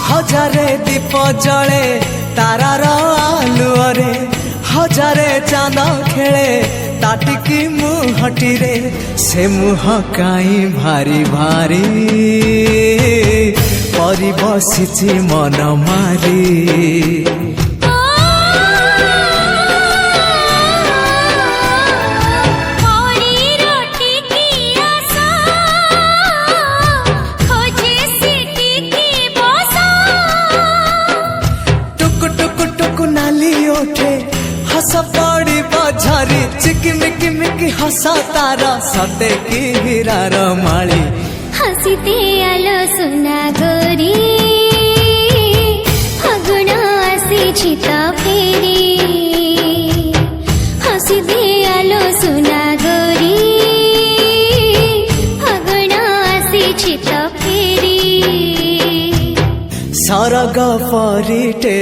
हजारे दीप जले तारार आलुअरे हजारे चांद खेले ताटिकी मुहटी रे से मुह काई भारी भारी परी बसिछि मन मारी हस पड़ी बझारी चिकिमिकी मिकी हसा तारा सते की हीरार माली हसीते आलो सुना गोरी फगुण आसी तो फेरी हसीते आलो सुना गोरी फगुण आसी तो फेरी सरग परिटे।